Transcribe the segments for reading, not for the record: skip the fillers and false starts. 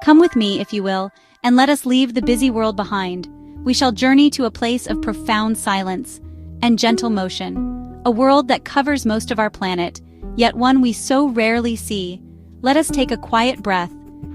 Come with me, if you will, and let us leave the busy world behind. We shall journey to a place of profound silence and gentle motion, a world that covers most of our planet, yet one we so rarely see. Let us take a quiet breath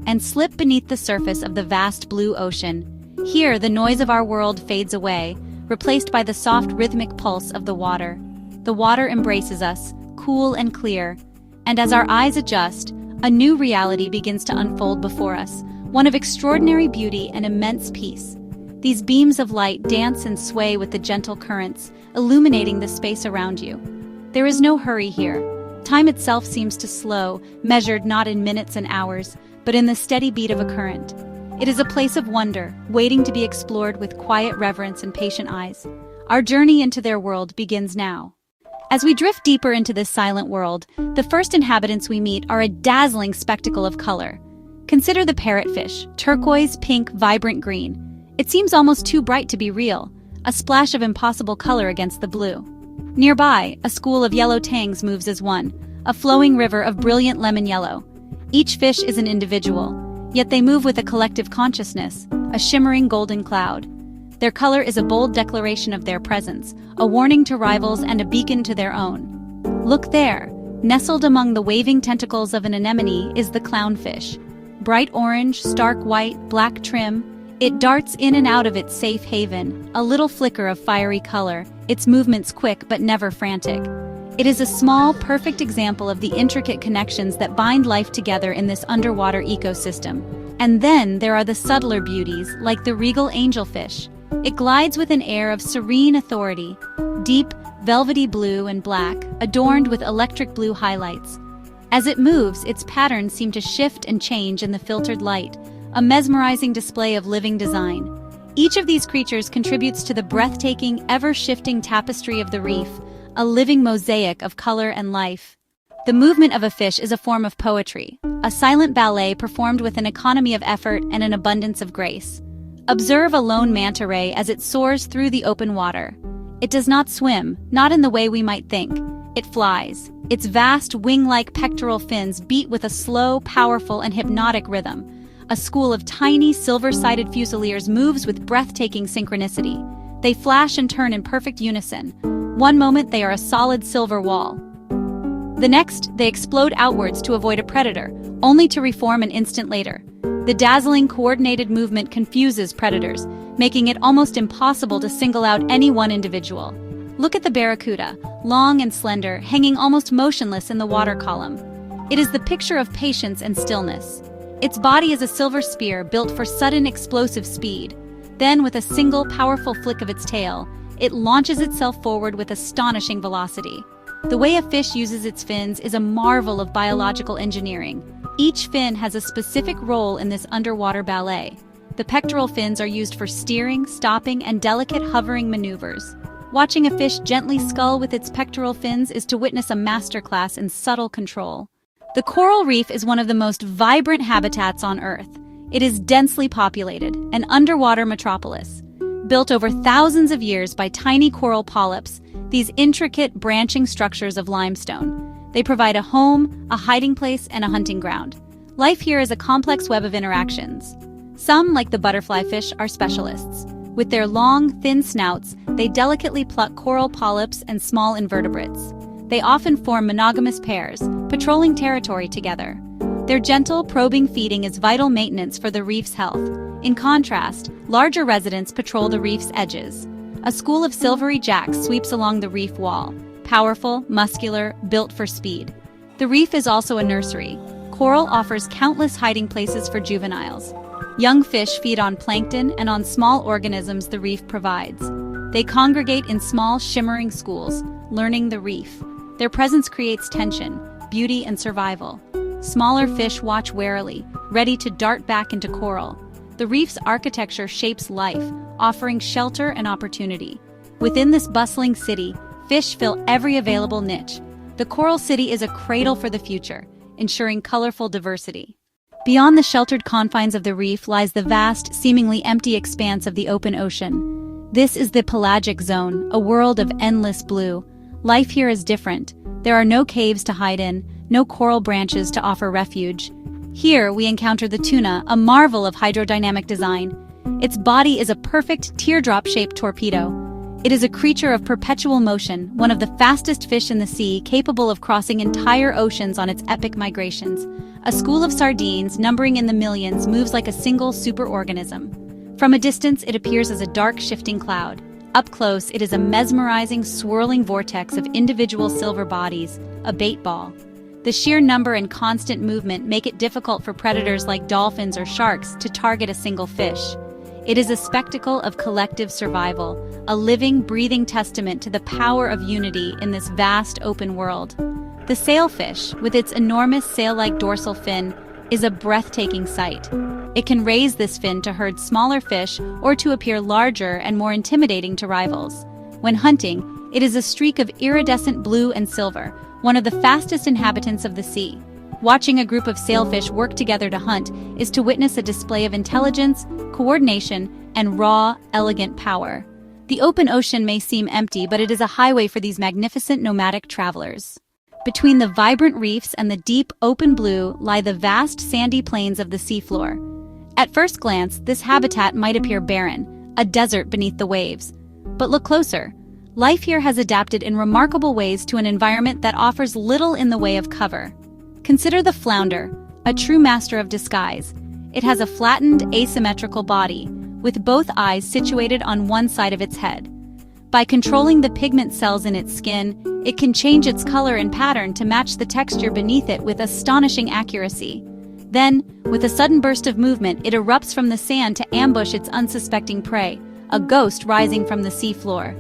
and slip beneath the surface of the vast blue ocean. Here, the noise of our world fades away, replaced by the soft rhythmic pulse of the water. The water embraces us, cool and clear, and as our eyes adjust, a new reality begins to unfold before us, one of extraordinary beauty and immense peace. These beams of light dance and sway with the gentle currents, illuminating the space around you. There is no hurry here. Time itself seems to slow, measured not in minutes and hours, but in the steady beat of a current. It is a place of wonder, waiting to be explored with quiet reverence and patient eyes. Our journey into their world begins now. As we drift deeper into this silent world, the first inhabitants we meet are a dazzling spectacle of color. Consider the parrotfish, turquoise, pink, vibrant green. It seems almost too bright to be real, a splash of impossible color against the blue. Nearby, a school of yellow tangs moves as one, a flowing river of brilliant lemon yellow. Each fish is an individual, yet they move with a collective consciousness, a shimmering golden cloud. Their color is a bold declaration of their presence, a warning to rivals and a beacon to their own. Look there, nestled among the waving tentacles of an anemone is the clownfish. Bright orange, stark white, black trim, it darts in and out of its safe haven, a little flicker of fiery color, its movements quick but never frantic. It is a small, perfect example of the intricate connections that bind life together in this underwater ecosystem. And then there are the subtler beauties, like the regal angelfish. It glides with an air of serene authority, deep, velvety blue and black, adorned with electric blue highlights. As it moves, its patterns seem to shift and change in the filtered light, a mesmerizing display of living design. Each of these creatures contributes to the breathtaking, ever-shifting tapestry of the reef, a living mosaic of color and life. The movement of a fish is a form of poetry, a silent ballet performed with an economy of effort and an abundance of grace. Observe a lone manta ray as it soars through the open water. It does not swim, not in the way we might think. It flies. Its vast wing-like pectoral fins beat with a slow, powerful, and hypnotic rhythm. A school of tiny, silver-sided fusiliers moves with breathtaking synchronicity. They flash and turn in perfect unison. One moment they are a solid silver wall. The next, they explode outwards to avoid a predator, only to reform an instant later. The dazzling, coordinated movement confuses predators, making it almost impossible to single out any one individual. Look at the barracuda, long and slender, hanging almost motionless in the water column. It is the picture of patience and stillness. Its body is a silver spear built for sudden explosive speed. Then, with a single powerful flick of its tail, it launches itself forward with astonishing velocity. The way a fish uses its fins is a marvel of biological engineering. Each fin has a specific role in this underwater ballet. The pectoral fins are used for steering, stopping, and delicate hovering maneuvers. Watching a fish gently scull with its pectoral fins is to witness a masterclass in subtle control. The coral reef is one of the most vibrant habitats on Earth. It is densely populated, an underwater metropolis. Built over thousands of years by tiny coral polyps, these intricate branching structures of limestone. They provide a home, a hiding place, and a hunting ground. Life here is a complex web of interactions. Some, like the butterfly fish, are specialists. With their long, thin snouts, they delicately pluck coral polyps and small invertebrates. They often form monogamous pairs, patrolling territory together. Their gentle, probing feeding is vital maintenance for the reef's health. In contrast, larger residents patrol the reef's edges. A school of silvery jacks sweeps along the reef wall, powerful, muscular, built for speed. The reef is also a nursery. Coral offers countless hiding places for juveniles. Young fish feed on plankton and on small organisms the reef provides. They congregate in small, shimmering schools, learning the reef. Their presence creates tension, beauty, and survival. Smaller fish watch warily, ready to dart back into coral. The reef's architecture shapes life, offering shelter and opportunity. Within this bustling city, fish fill every available niche. The coral city is a cradle for the future, ensuring colorful diversity. Beyond the sheltered confines of the reef lies the vast, seemingly empty expanse of the open ocean. This is the pelagic zone, a world of endless blue. Life here is different. There are no caves to hide in, no coral branches to offer refuge. Here, we encounter the tuna, a marvel of hydrodynamic design. Its body is a perfect teardrop-shaped torpedo. It is a creature of perpetual motion, one of the fastest fish in the sea, capable of crossing entire oceans on its epic migrations. A school of sardines, numbering in the millions, moves like a single superorganism. From a distance, it appears as a dark, shifting cloud. Up close, it is a mesmerizing, swirling vortex of individual silver bodies, a bait ball. The sheer number and constant movement make it difficult for predators like dolphins or sharks to target a single fish. It is a spectacle of collective survival, a living, breathing testament to the power of unity in this vast open world. The sailfish, with its enormous sail-like dorsal fin, is a breathtaking sight. It can raise this fin to herd smaller fish or to appear larger and more intimidating to rivals. When hunting, it is a streak of iridescent blue and silver, one of the fastest inhabitants of the sea. Watching a group of sailfish work together to hunt is to witness a display of intelligence, coordination, and raw, elegant power. The open ocean may seem empty, but it is a highway for these magnificent nomadic travelers. Between the vibrant reefs and the deep, open blue lie the vast sandy plains of the seafloor. At first glance, this habitat might appear barren, a desert beneath the waves. But look closer. Life here has adapted in remarkable ways to an environment that offers little in the way of cover. Consider the flounder, a true master of disguise. It has a flattened, asymmetrical body, with both eyes situated on one side of its head. By controlling the pigment cells in its skin, it can change its color and pattern to match the texture beneath it with astonishing accuracy. Then, with a sudden burst of movement, it erupts from the sand to ambush its unsuspecting prey, a ghost rising from the seafloor.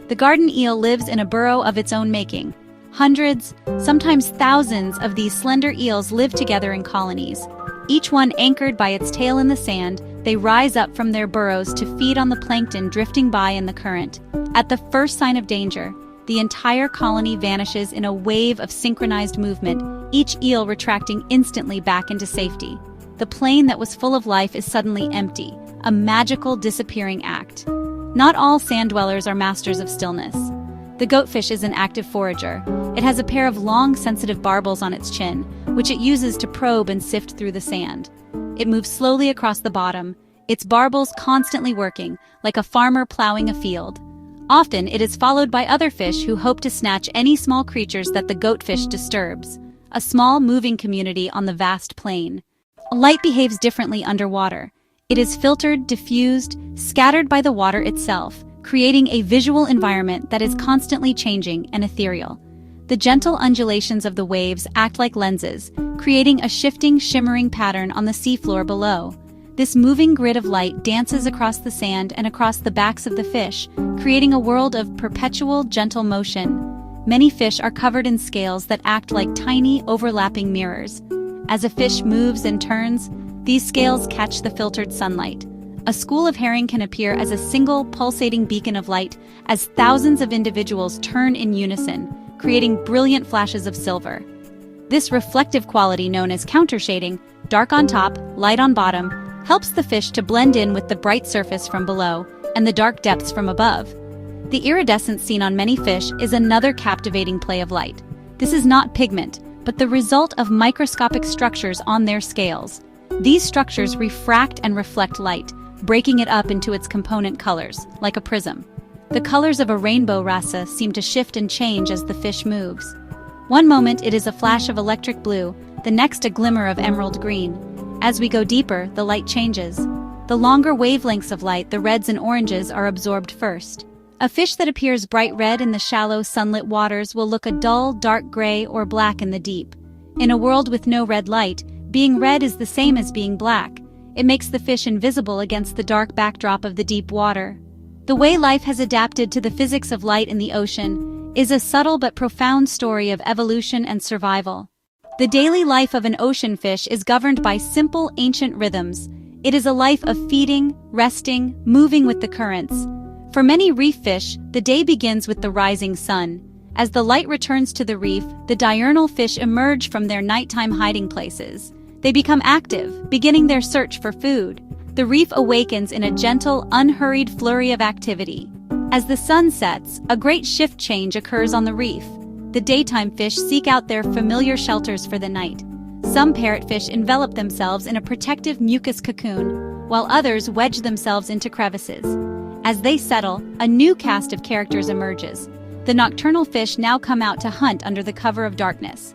The garden eel lives in a burrow of its own making. Hundreds, sometimes thousands of these slender eels live together in colonies. Each one anchored by its tail in the sand, they rise up from their burrows to feed on the plankton drifting by in the current. At the first sign of danger, the entire colony vanishes in a wave of synchronized movement, each eel retracting instantly back into safety. The plain that was full of life is suddenly empty, a magical disappearing act. Not all sand dwellers are masters of stillness. The goatfish is an active forager. It has a pair of long, sensitive barbels on its chin, which it uses to probe and sift through the sand. It moves slowly across the bottom, its barbels constantly working, like a farmer plowing a field. Often, it is followed by other fish who hope to snatch any small creatures that the goatfish disturbs, a small, moving community on the vast plain. Light behaves differently underwater. It is filtered, diffused, scattered by the water itself, creating a visual environment that is constantly changing and ethereal. The gentle undulations of the waves act like lenses, creating a shifting, shimmering pattern on the seafloor below. This moving grid of light dances across the sand and across the backs of the fish, creating a world of perpetual, gentle motion. Many fish are covered in scales that act like tiny, overlapping mirrors. As a fish moves and turns, these scales catch the filtered sunlight. A school of herring can appear as a single, pulsating beacon of light as thousands of individuals turn in unison, creating brilliant flashes of silver. This reflective quality, known as countershading, dark on top, light on bottom, helps the fish to blend in with the bright surface from below and the dark depths from above. The iridescent seen on many fish is another captivating play of light. This is not pigment, but the result of microscopic structures on their scales. These structures refract and reflect light, breaking it up into its component colors, like a prism. The colors of a rainbow rasa seem to shift and change as the fish moves. One moment it is a flash of electric blue, the next a glimmer of emerald green. As we go deeper, the light changes. The longer wavelengths of light, the reds and oranges, are absorbed first. A fish that appears bright red in the shallow, sunlit waters will look a dull, dark gray or black in the deep. In a world with no red light, being red is the same as being black. It makes the fish invisible against the dark backdrop of the deep water. The way life has adapted to the physics of light in the ocean is a subtle but profound story of evolution and survival. The daily life of an ocean fish is governed by simple, ancient rhythms. It is a life of feeding, resting, moving with the currents. For many reef fish, the day begins with the rising sun. As the light returns to the reef, the diurnal fish emerge from their nighttime hiding places. They become active, beginning their search for food. The reef awakens in a gentle, unhurried flurry of activity. As the sun sets, a great shift change occurs on the reef. The daytime fish seek out their familiar shelters for the night. Some parrotfish envelop themselves in a protective mucus cocoon, while others wedge themselves into crevices. As they settle, a new cast of characters emerges. The nocturnal fish now come out to hunt under the cover of darkness.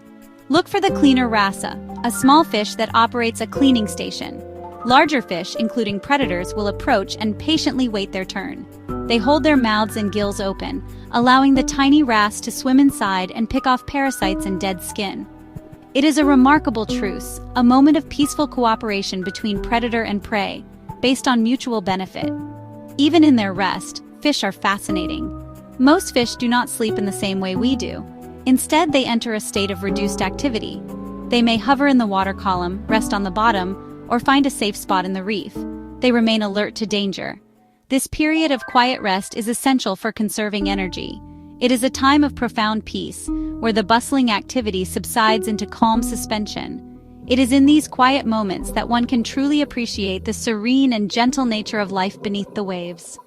Look for the cleaner rasa, a small fish that operates a cleaning station. Larger fish, including predators, will approach and patiently wait their turn. They hold their mouths and gills open, allowing the tiny wrasse to swim inside and pick off parasites and dead skin. It is a remarkable truce, a moment of peaceful cooperation between predator and prey, based on mutual benefit. Even in their rest, fish are fascinating. Most fish do not sleep in the same way we do. Instead, they enter a state of reduced activity. They may hover in the water column, rest on the bottom, or find a safe spot in the reef. They remain alert to danger. This period of quiet rest is essential for conserving energy. It is a time of profound peace, where the bustling activity subsides into calm suspension. It is in these quiet moments that one can truly appreciate the serene and gentle nature of life beneath the waves.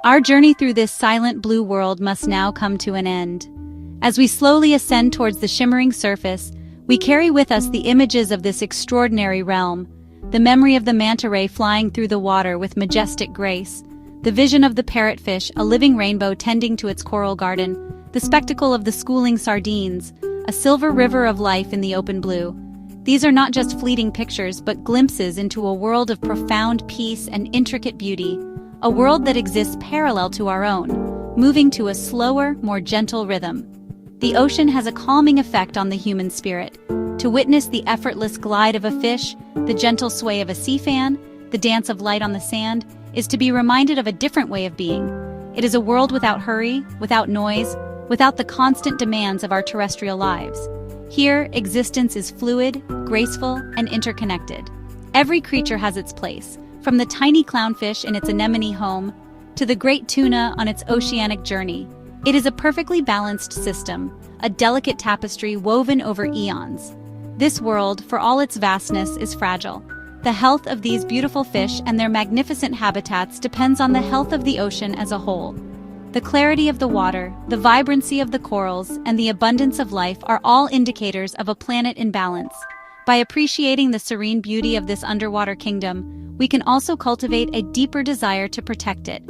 Our journey through this silent blue world must now come to an end. As we slowly ascend towards the shimmering surface, we carry with us the images of this extraordinary realm, the memory of the manta ray flying through the water with majestic grace, the vision of the parrotfish, a living rainbow tending to its coral garden, the spectacle of the schooling sardines, a silver river of life in the open blue. These are not just fleeting pictures, but glimpses into a world of profound peace and intricate beauty, a world that exists parallel to our own, moving to a slower, more gentle rhythm. The ocean has a calming effect on the human spirit. To witness the effortless glide of a fish, the gentle sway of a sea fan, the dance of light on the sand, is to be reminded of a different way of being. It is a world without hurry, without noise, without the constant demands of our terrestrial lives. Here, existence is fluid, graceful, and interconnected. Every creature has its place, from the tiny clownfish in its anemone home to the great tuna on its oceanic journey. It is a perfectly balanced system, a delicate tapestry woven over eons. This world, for all its vastness, is fragile. The health of these beautiful fish and their magnificent habitats depends on the health of the ocean as a whole. The clarity of the water, the vibrancy of the corals, and the abundance of life are all indicators of a planet in balance. By appreciating the serene beauty of this underwater kingdom, we can also cultivate a deeper desire to protect it.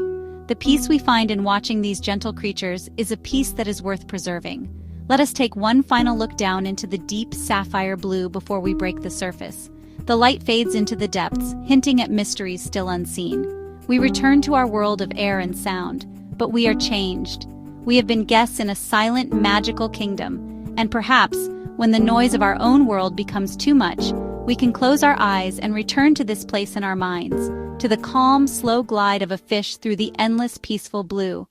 The peace we find in watching these gentle creatures is a peace that is worth preserving. Let us take one final look down into the deep sapphire blue before we break the surface. The light fades into the depths, hinting at mysteries still unseen. We return to our world of air and sound, but we are changed. We have been guests in a silent, magical kingdom, and perhaps, when the noise of our own world becomes too much, we can close our eyes and return to this place in our minds, to the calm, slow glide of a fish through the endless, peaceful blue.